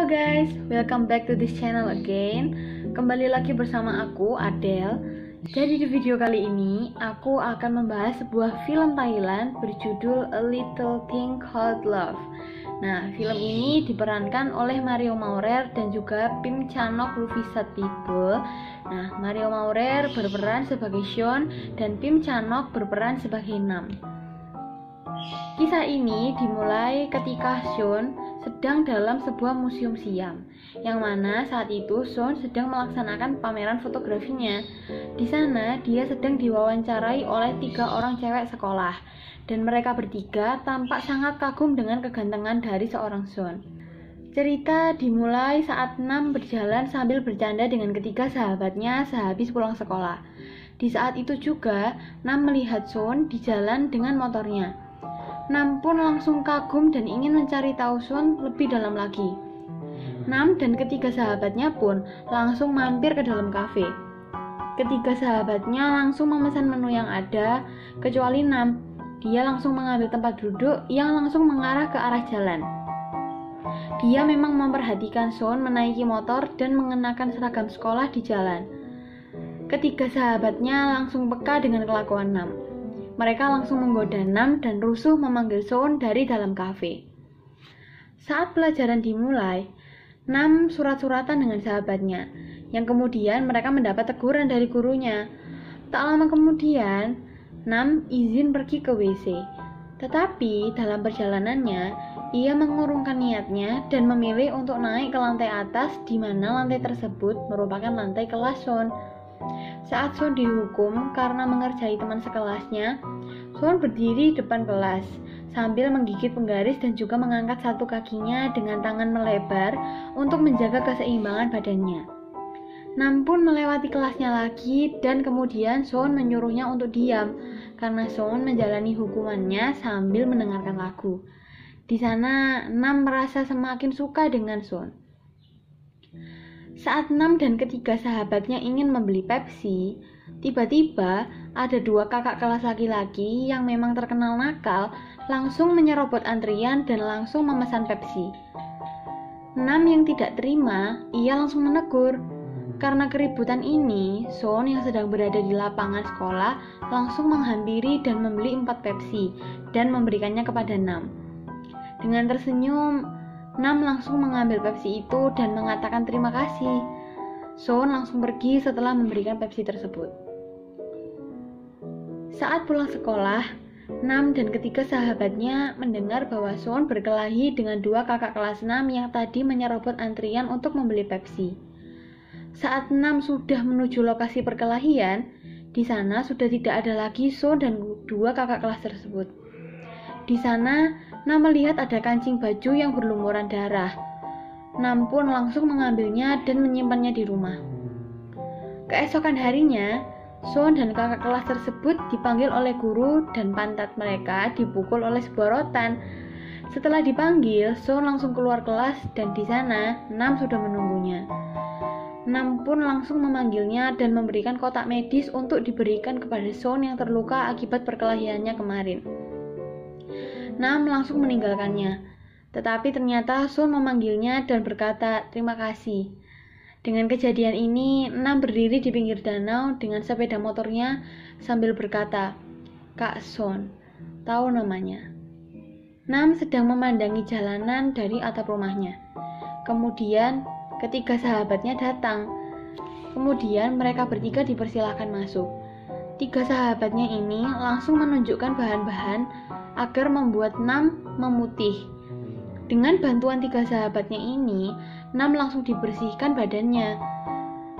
Halo guys, welcome back to this channel again. Kembali lagi bersama aku, Adele. Jadi di video kali ini, aku akan membahas sebuah film Thailand berjudul A Little Thing Called Love. Nah, film ini diperankan oleh Mario Maurer dan juga Pim Chanok Luvisat People. Nah, Mario Maurer berperan sebagai Sean dan Pim Chanok berperan sebagai Nam. Kisah ini dimulai ketika Sean sedang dalam sebuah museum siam, yang mana saat itu Sean sedang melaksanakan pameran fotografinya. Di sana dia sedang diwawancarai oleh 3 orang cewek sekolah, dan mereka bertiga tampak sangat kagum dengan kegantengan dari seorang Sean. Cerita dimulai saat Nam berjalan sambil bercanda dengan ketiga sahabatnya sehabis pulang sekolah. Di saat itu juga Nam melihat Sean di jalan dengan motornya. Nam pun langsung kagum dan ingin mencari tahu Sean lebih dalam lagi. Nam dan ketiga sahabatnya pun langsung mampir ke dalam kafe. Ketiga sahabatnya langsung memesan menu yang ada, kecuali Nam. Dia langsung mengambil tempat duduk yang langsung mengarah ke arah jalan. Dia memang memperhatikan Sean menaiki motor dan mengenakan seragam sekolah di jalan. Ketiga sahabatnya langsung peka dengan kelakuan Nam. Mereka langsung menggoda Nam dan rusuh memanggil Sean dari dalam kafe. Saat pelajaran dimulai, Nam surat-suratan dengan sahabatnya, yang kemudian mereka mendapat teguran dari gurunya. Tak lama kemudian, Nam izin pergi ke WC. Tetapi dalam perjalanannya, ia mengurungkan niatnya dan memilih untuk naik ke lantai atas, di mana lantai tersebut merupakan lantai kelas Sean. Saat Sean dihukum karena mengerjai teman sekelasnya, Sean berdiri di depan kelas sambil menggigit penggaris dan juga mengangkat satu kakinya dengan tangan melebar untuk menjaga keseimbangan badannya. Nam pun melewati kelasnya lagi dan kemudian Sean menyuruhnya untuk diam karena Sean menjalani hukumannya sambil mendengarkan lagu. Di sana Nam merasa semakin suka dengan Sean. Saat Nam dan ketiga sahabatnya ingin membeli Pepsi, tiba-tiba ada 2 kakak kelas laki-laki yang memang terkenal nakal langsung menyerobot antrian dan langsung memesan Pepsi. Nam yang tidak terima, ia langsung menegur. Karena keributan ini, Sean yang sedang berada di lapangan sekolah langsung menghampiri dan membeli 4 Pepsi dan memberikannya kepada Nam. Dengan tersenyum, Nam langsung mengambil Pepsi itu dan mengatakan terima kasih. Sean langsung pergi setelah memberikan Pepsi tersebut. Saat pulang sekolah, Nam dan ketiga sahabatnya mendengar bahwa Sean berkelahi dengan 2 kakak kelas Nam yang tadi menyerobot antrian untuk membeli Pepsi. Saat Nam sudah menuju lokasi perkelahian, di sana sudah tidak ada lagi Sean dan 2 kakak kelas tersebut. Di sana, Nam melihat ada kancing baju yang berlumuran darah. Nam pun langsung mengambilnya dan menyimpannya di rumah. Keesokan harinya, Sean dan kakak kelas tersebut dipanggil oleh guru dan pantat mereka dipukul oleh sebuah rotan. Setelah dipanggil, Sean langsung keluar kelas dan di sana Nam sudah menunggunya. Nam pun langsung memanggilnya dan memberikan kotak medis untuk diberikan kepada Sean yang terluka akibat perkelahiannya kemarin. Nam langsung meninggalkannya, tetapi ternyata Sean memanggilnya dan berkata terima kasih. Dengan kejadian ini, Nam berdiri di pinggir danau dengan sepeda motornya sambil berkata, "Kak Sean, tahu namanya." Nam sedang memandangi jalanan dari atap rumahnya. Kemudian, ketiga sahabatnya datang. Kemudian mereka bertiga dipersilahkan masuk. 3 sahabatnya ini langsung menunjukkan bahan-bahan agar membuat Nam memutih. Dengan bantuan 3 sahabatnya ini, Nam langsung dibersihkan badannya.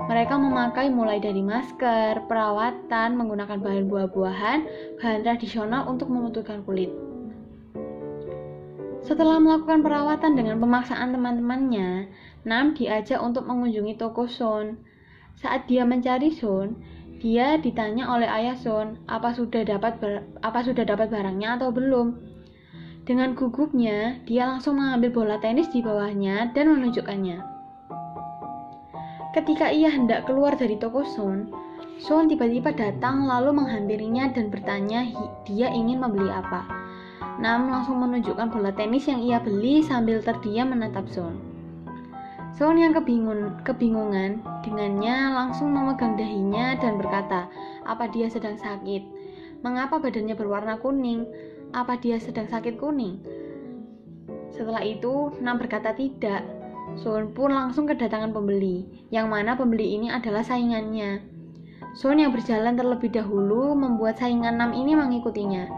Mereka memakai mulai dari masker, perawatan, menggunakan bahan buah-buahan, bahan tradisional untuk memutihkan kulit. Setelah melakukan perawatan dengan pemaksaan teman-temannya, Nam diajak untuk mengunjungi toko Sean. Saat dia mencari Sean, dia ditanya oleh ayah Sean apa sudah dapat barangnya atau belum. Dengan gugupnya, dia langsung mengambil bola tenis di bawahnya dan menunjukkannya. Ketika ia hendak keluar dari toko Sean, Sean tiba-tiba datang lalu menghampirinya dan bertanya dia ingin membeli apa. Nam langsung menunjukkan bola tenis yang ia beli sambil terdiam menatap Sean. Son yang kebingungan dengannya langsung memegang dahinya dan berkata, apa dia sedang sakit? Mengapa badannya berwarna kuning? Apa dia sedang sakit kuning? Setelah itu, Nam berkata tidak. Son pun langsung kedatangan pembeli, yang mana pembeli ini adalah saingannya. Son yang berjalan terlebih dahulu membuat saingan Nam ini mengikutinya.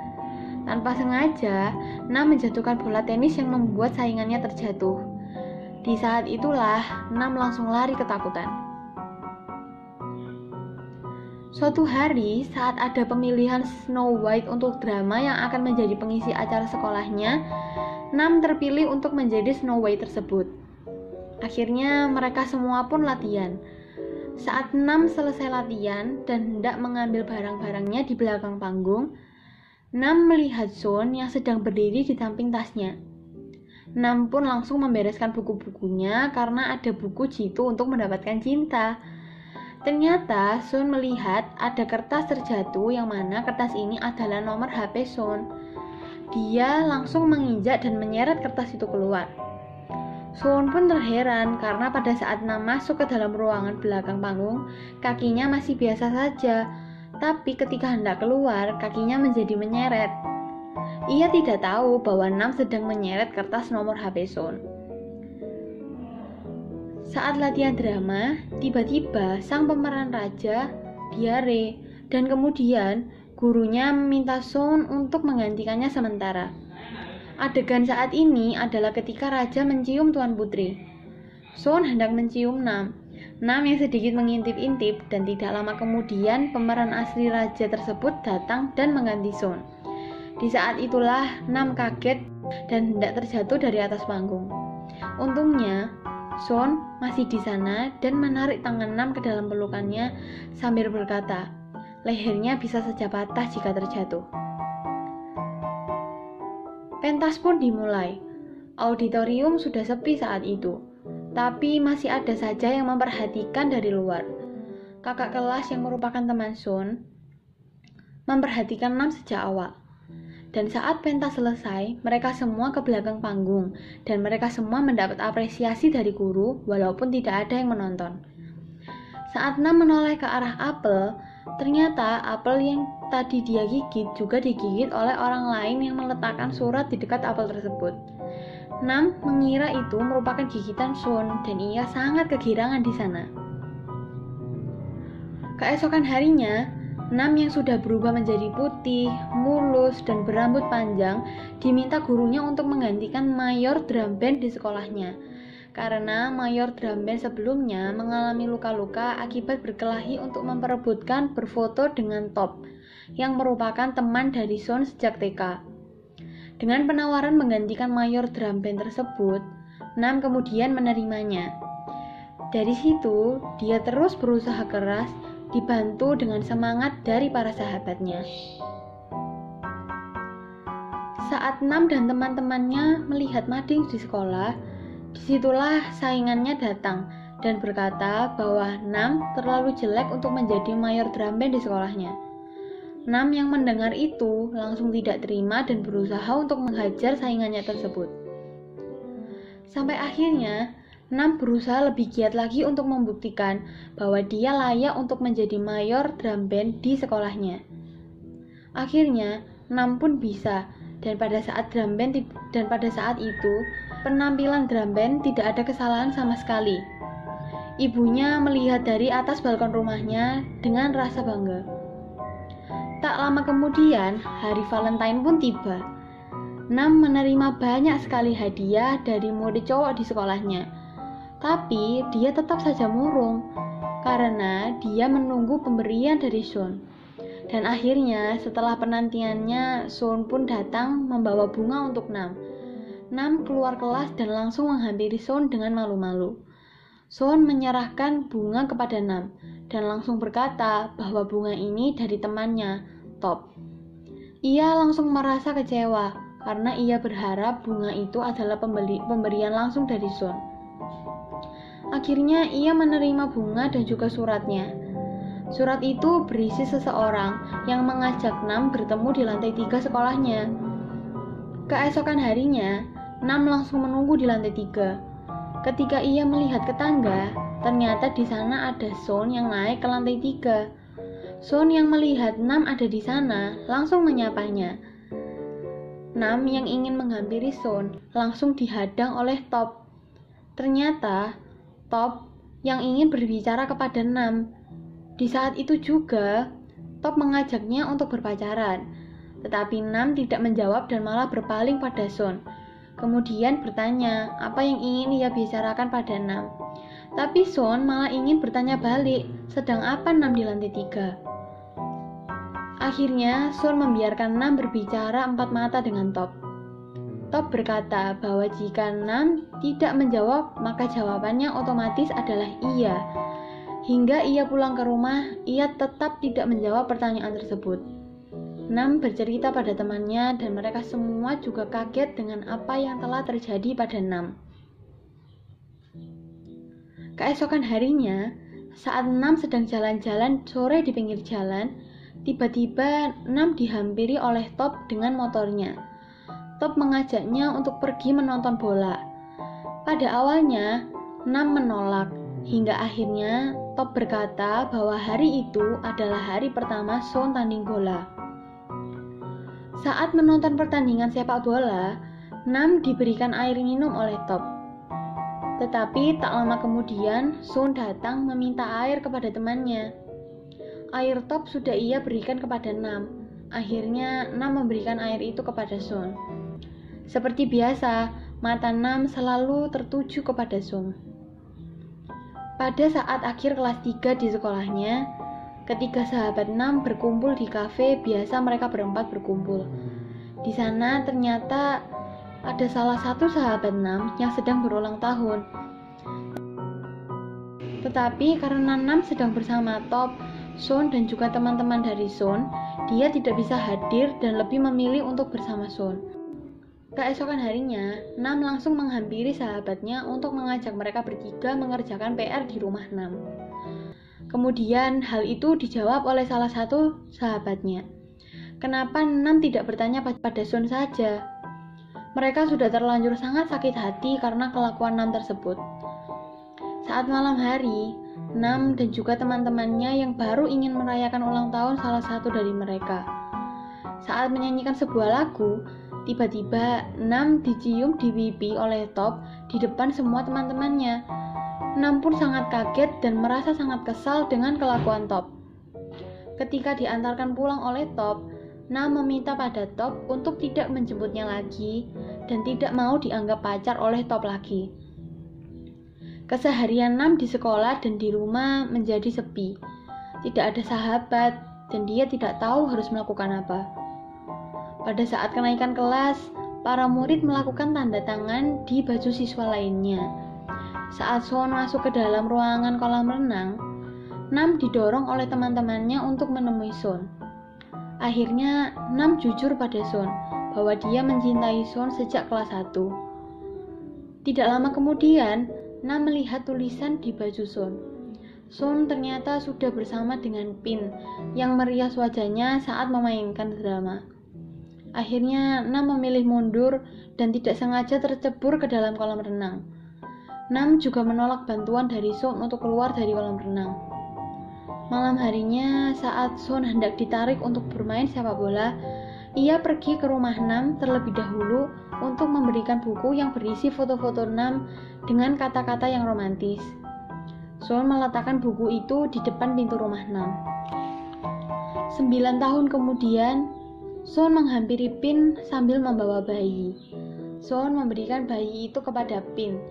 Tanpa sengaja, Nam menjatuhkan bola tenis yang membuat saingannya terjatuh. Di saat itulah, Nam langsung lari ketakutan. Suatu hari, saat ada pemilihan Snow White untuk drama yang akan menjadi pengisi acara sekolahnya, Nam terpilih untuk menjadi Snow White tersebut. Akhirnya, mereka semua pun latihan. Saat Nam selesai latihan dan hendak mengambil barang-barangnya di belakang panggung, Nam melihat Son yang sedang berdiri di samping tasnya. Nam pun langsung membereskan buku-bukunya karena ada buku jitu untuk mendapatkan cinta. Ternyata Son melihat ada kertas terjatuh yang mana kertas ini adalah nomor HP Son. Dia langsung menginjak dan menyeret kertas itu keluar. Son pun terheran karena pada saat Nam masuk ke dalam ruangan belakang panggung, kakinya masih biasa saja. Tapi ketika hendak keluar, kakinya menjadi menyeret. Ia tidak tahu bahwa Nam sedang menyeret kertas nomor HP Son. Saat latihan drama, tiba-tiba sang pemeran raja diare dan kemudian gurunya meminta Son untuk menggantikannya sementara. Adegan saat ini adalah ketika raja mencium Tuan Putri. Son hendak mencium Nam. Nam yang sedikit mengintip-intip dan tidak lama kemudian pemeran asli raja tersebut datang dan mengganti Son. Di saat itulah Nam kaget dan hendak terjatuh dari atas panggung. Untungnya, Son masih di sana dan menarik tangan Nam ke dalam pelukannya sambil berkata, lehernya bisa saja patah jika terjatuh. Pentas pun dimulai. Auditorium sudah sepi saat itu, tapi masih ada saja yang memperhatikan dari luar. Kakak kelas yang merupakan teman Son memperhatikan Nam sejak awal. Dan saat pentas selesai, mereka semua ke belakang panggung dan mereka semua mendapat apresiasi dari guru walaupun tidak ada yang menonton. Saat Nam menoleh ke arah apel, ternyata apel yang tadi dia gigit juga digigit oleh orang lain yang meletakkan surat di dekat apel tersebut. Nam mengira itu merupakan gigitan Son dan ia sangat kegirangan di sana. Keesokan harinya, Nam yang sudah berubah menjadi putih, mulus, dan berambut panjang diminta gurunya untuk menggantikan mayor drum band di sekolahnya. Karena mayor drum band sebelumnya mengalami luka-luka akibat berkelahi untuk memperebutkan berfoto dengan Top, yang merupakan teman dari Son sejak TK. Dengan penawaran menggantikan mayor drum band tersebut, Nam kemudian menerimanya. Dari situ, dia terus berusaha keras, dibantu dengan semangat dari para sahabatnya. Saat Nam dan teman-temannya melihat mading di sekolah, disitulah saingannya datang dan berkata bahwa Nam terlalu jelek untuk menjadi mayor drum band di sekolahnya. Nam yang mendengar itu langsung tidak terima dan berusaha untuk menghajar saingannya tersebut. Sampai akhirnya, Nam berusaha lebih giat lagi untuk membuktikan bahwa dia layak untuk menjadi mayor drum band di sekolahnya. Akhirnya, Nam pun bisa, dan pada saat itu, penampilan drum band tidak ada kesalahan sama sekali. Ibunya melihat dari atas balkon rumahnya dengan rasa bangga. Tak lama kemudian, hari Valentine pun tiba. Nam menerima banyak sekali hadiah dari murid cowok di sekolahnya. Tapi dia tetap saja murung karena dia menunggu pemberian dari Son. Dan akhirnya setelah penantiannya, Son pun datang membawa bunga untuk Nam. Nam keluar kelas dan langsung menghampiri Son dengan malu-malu. Son menyerahkan bunga kepada Nam dan langsung berkata bahwa bunga ini dari temannya, Top. Ia langsung merasa kecewa karena ia berharap bunga itu adalah pemberian langsung dari Son. Akhirnya ia menerima bunga dan juga suratnya. Surat itu berisi seseorang yang mengajak Nam bertemu di lantai 3 sekolahnya. Keesokan harinya, Nam langsung menunggu di lantai 3. Ketika ia melihat ke tangga, ternyata di sana ada Son yang naik ke lantai 3. Son yang melihat Nam ada di sana langsung menyapanya. Nam yang ingin menghampiri Son langsung dihadang oleh Top. Ternyata Top yang ingin berbicara kepada Nam. Di saat itu juga Top mengajaknya untuk berpacaran, tetapi Nam tidak menjawab dan malah berpaling pada Son. Kemudian bertanya apa yang ingin ia bicarakan pada Nam. Tapi Son malah ingin bertanya balik, sedang apa Nam di lantai 3? Akhirnya Son membiarkan Nam berbicara empat mata dengan Top. Top berkata bahwa jika Nam tidak menjawab, maka jawabannya otomatis adalah iya. Hingga ia pulang ke rumah, ia tetap tidak menjawab pertanyaan tersebut. Nam bercerita pada temannya dan mereka semua juga kaget dengan apa yang telah terjadi pada Nam. Keesokan harinya, saat Nam sedang jalan-jalan sore di pinggir jalan, tiba-tiba Nam dihampiri oleh Top dengan motornya. Top mengajaknya untuk pergi menonton bola. Pada awalnya, Nam menolak, hingga akhirnya Top berkata bahwa hari itu adalah hari pertama Son tanding bola. Saat menonton pertandingan sepak bola, Nam diberikan air minum oleh Top. Tetapi tak lama kemudian, Son datang meminta air kepada temannya. Air Top sudah ia berikan kepada Nam. Akhirnya Nam memberikan air itu kepada Son. Seperti biasa, mata Nam selalu tertuju kepada Son. Pada saat akhir kelas 3 di sekolahnya, ketiga sahabat Nam berkumpul di kafe biasa mereka berempat berkumpul. Di sana ternyata ada salah satu sahabat Nam yang sedang berulang tahun. Tetapi karena Nam sedang bersama Top, Son dan juga teman-teman dari Son, dia tidak bisa hadir dan lebih memilih untuk bersama Son. Keesokan harinya, Nam langsung menghampiri sahabatnya untuk mengajak mereka bertiga mengerjakan PR di rumah Nam. Kemudian hal itu dijawab oleh salah satu sahabatnya. Kenapa Nam tidak bertanya pada Son saja? Mereka sudah terlanjur sangat sakit hati karena kelakuan Nam tersebut. Saat malam hari, Nam dan juga teman-temannya yang baru ingin merayakan ulang tahun salah satu dari mereka. Saat menyanyikan sebuah lagu, tiba-tiba Nam dicium di pipi oleh Top di depan semua teman-temannya. Nam pun sangat kaget dan merasa sangat kesal dengan kelakuan Top. Ketika diantarkan pulang oleh Top, Nam meminta pada Top untuk tidak menjemputnya lagi dan tidak mau dianggap pacar oleh Top lagi. Keseharian Nam di sekolah dan di rumah menjadi sepi. Tidak ada sahabat dan dia tidak tahu harus melakukan apa. Pada saat kenaikan kelas, para murid melakukan tanda tangan di baju siswa lainnya. Saat Son masuk ke dalam ruangan kolam renang, Nam didorong oleh teman-temannya untuk menemui Son. Akhirnya, Nam jujur pada Son bahwa dia mencintai Son sejak kelas 1. Tidak lama kemudian, Nam melihat tulisan di baju Son. Son ternyata sudah bersama dengan Pin yang merias wajahnya saat memainkan drama. Akhirnya, Nam memilih mundur dan tidak sengaja tercebur ke dalam kolam renang. Nam juga menolak bantuan dari Son untuk keluar dari kolam renang. Malam harinya, saat Son hendak ditarik untuk bermain sepak bola, ia pergi ke rumah Nam terlebih dahulu untuk memberikan buku yang berisi foto-foto Nam dengan kata-kata yang romantis. Son meletakkan buku itu di depan pintu rumah Nam. 9 tahun kemudian, Son menghampiri Pin sambil membawa bayi. Son memberikan bayi itu kepada Pin,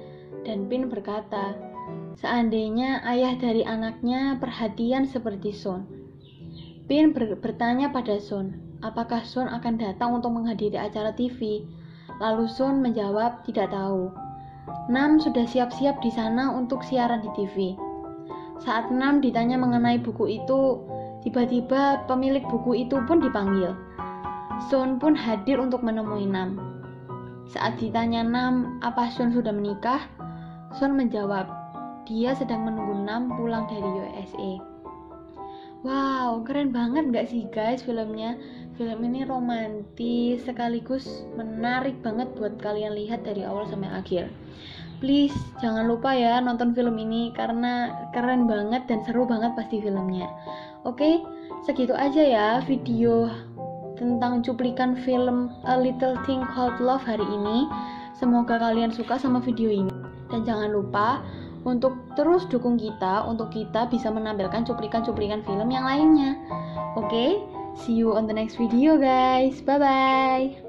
dan Pin berkata, seandainya ayah dari anaknya perhatian seperti Son. Pin bertanya pada Son, apakah Son akan datang untuk menghadiri acara TV? Lalu Son menjawab tidak tahu. Nam sudah siap-siap di sana untuk siaran di TV. Saat Nam ditanya mengenai buku itu, tiba-tiba pemilik buku itu pun dipanggil. Son pun hadir untuk menemui Nam. Saat ditanya Nam, apa Son sudah menikah? Son menjawab, dia sedang menunggu Nam pulang dari USA. Wow, keren banget gak sih guys filmnya? Film ini romantis sekaligus menarik banget buat kalian lihat dari awal sampai akhir. Please jangan lupa ya nonton film ini karena keren banget dan seru banget pasti filmnya. Oke, segitu aja ya video tentang cuplikan film A Little Thing Called Love hari ini. Semoga kalian suka sama video ini. Dan jangan lupa untuk terus dukung kita untuk kita bisa menampilkan cuplikan-cuplikan film yang lainnya. Oke, see you on the next video guys. Bye bye.